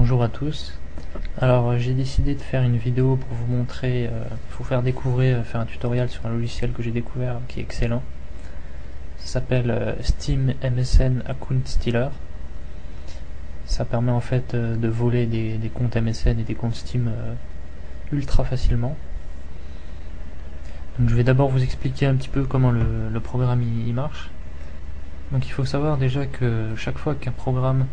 Bonjour à tous. Alors j'ai décidé de faire une vidéo pour vous montrer, vous faire découvrir, faire un tutoriel sur un logiciel que j'ai découvert qui est excellent. Ça s'appelle Steam MSN Account Stealer. Ça permet en fait de voler des comptes MSN et des comptes Steam ultra facilement. Donc je vais d'abord vous expliquer un petit peu comment le programme il marche. Donc il faut savoir déjà que chaque fois qu'un programme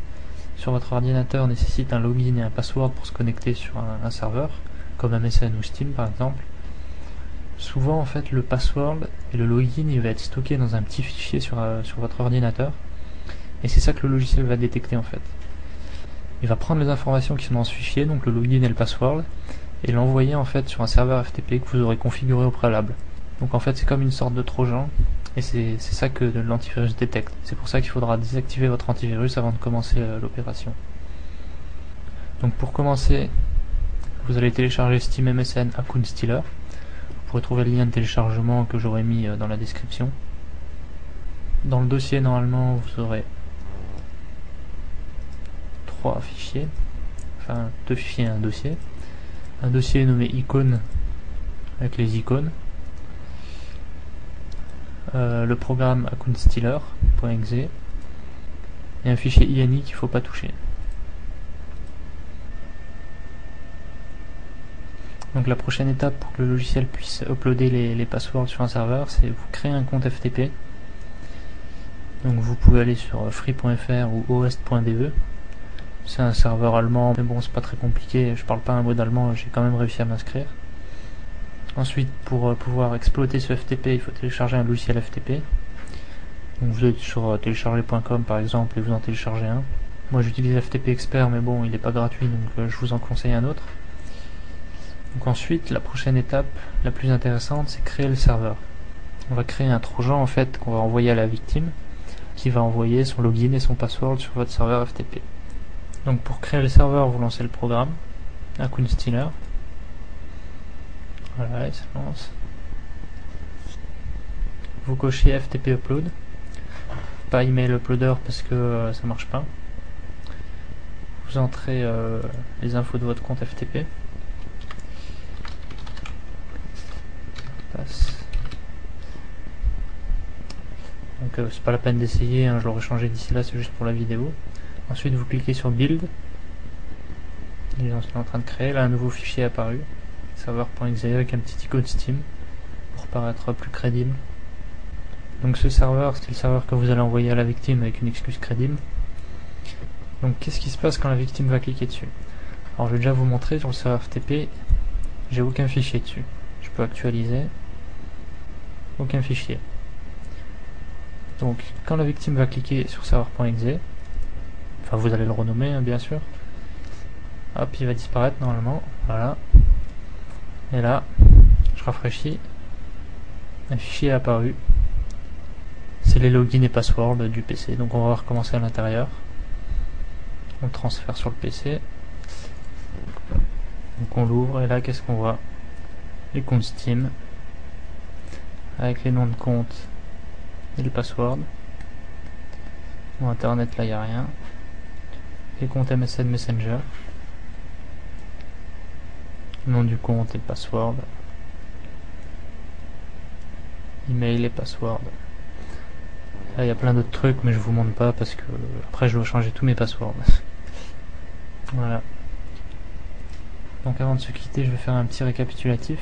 sur votre ordinateur nécessite un login et un password pour se connecter sur un serveur, comme MSN ou Steam par exemple, souvent en fait le password et le login il va être stocké dans un petit fichier sur votre ordinateur, et c'est ça que le logiciel va détecter en fait. Il va prendre les informations qui sont dans ce fichier, donc le login et le password, et l'envoyer en fait sur un serveur FTP que vous aurez configuré au préalable. Donc en fait c'est comme une sorte de trojan, et c'est ça que l'antivirus détecte. C'est pour ça qu'il faudra désactiver votre antivirus avant de commencer l'opération. Donc pour commencer, vous allez télécharger Steam MSN Account Stealer. Vous pourrez trouver le lien de téléchargement que j'aurai mis dans la description. Dans le dossier, normalement, vous aurez 3 fichiers, enfin 2 fichiers et un dossier. Un dossier nommé icônes avec les icônes. Le programme accountstealer.exe et un fichier INI qu'il ne faut pas toucher. Donc la prochaine étape pour que le logiciel puisse uploader les passwords sur un serveur, c'est vous créer un compte FTP. Donc vous pouvez aller sur free.fr ou oest.de. C'est un serveur allemand, mais bon c'est pas très compliqué, je parle pas un mot d'allemand, j'ai quand même réussi à m'inscrire. Ensuite, pour pouvoir exploiter ce FTP, il faut télécharger un logiciel FTP. Donc vous êtes sur télécharger.com par exemple et vous en téléchargez un. Moi j'utilise FTP Expert, mais bon il n'est pas gratuit, donc je vous en conseille un autre. Donc ensuite, la prochaine étape, la plus intéressante, c'est créer le serveur. On va créer un trojan en fait qu'on va envoyer à la victime, qui va envoyer son login et son password sur votre serveur FTP. Donc pour créer le serveur, vous lancez le programme Account Stealer. Voilà, il se lance. Vous cochez FTP Upload, pas email uploader parce que ça marche pas. Vous entrez les infos de votre compte FTP. Donc c'est pas la peine d'essayer, hein, je l'aurais changé d'ici là, c'est juste pour la vidéo. Ensuite vous cliquez sur Build. Il est en train de créer, là un nouveau fichier est apparu, serveur.exe avec un petit icône Steam pour paraître plus crédible. Donc ce serveur, c'est le serveur que vous allez envoyer à la victime avec une excuse crédible. Donc qu'est-ce qui se passe quand la victime va cliquer dessus? Alors je vais déjà vous montrer sur le serveur FTP, j'ai aucun fichier dessus. Je peux actualiser, aucun fichier. Donc quand la victime va cliquer sur serveur.exe, enfin vous allez le renommer hein, bien sûr, hop il va disparaître normalement, voilà, et là je rafraîchis, un fichier est apparu, c'est les logins et passwords du PC. Donc on va recommencer à l'intérieur, on le transfère sur le PC, donc on l'ouvre et là qu'est-ce qu'on voit? Les comptes Steam avec les noms de compte et le password. Bon, internet là il n'y a rien. Les comptes MSN Messenger, nom du compte et le password, email et password. Là il y a plein d'autres trucs mais je vous montre pas parce que après je dois changer tous mes passwords. Voilà. Donc avant de se quitter je vais faire un petit récapitulatif.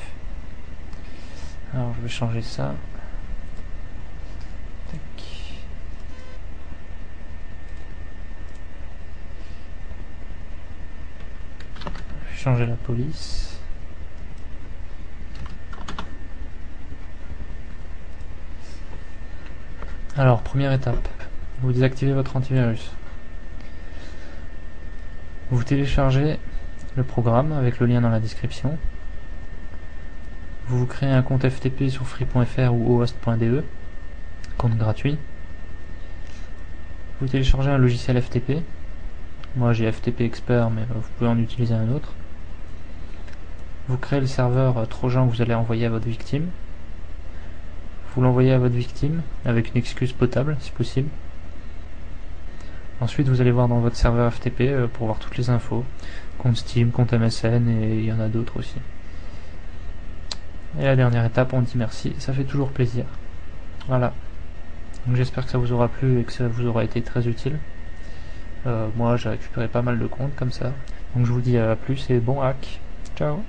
Alors je vais changer ça. Tac. Je vais changer la police. Alors première étape, vous désactivez votre antivirus. Vous téléchargez le programme avec le lien dans la description. Vous créez un compte FTP sur free.fr ou oest.de, compte gratuit. Vous téléchargez un logiciel FTP. Moi j'ai FTP Expert mais vous pouvez en utiliser un autre. Vous créez le serveur trojan que vous allez envoyer à votre victime. Vous l'envoyez à votre victime avec une excuse potable si possible. Ensuite, vous allez voir dans votre serveur FTP pour voir toutes les infos, compte Steam, compte MSN, et il y en a d'autres aussi. Et la dernière étape, on dit merci, ça fait toujours plaisir. Voilà. Donc j'espère que ça vous aura plu et que ça vous aura été très utile. Moi, j'ai récupéré pas mal de comptes comme ça. Donc je vous dis à plus et bon hack. Ciao.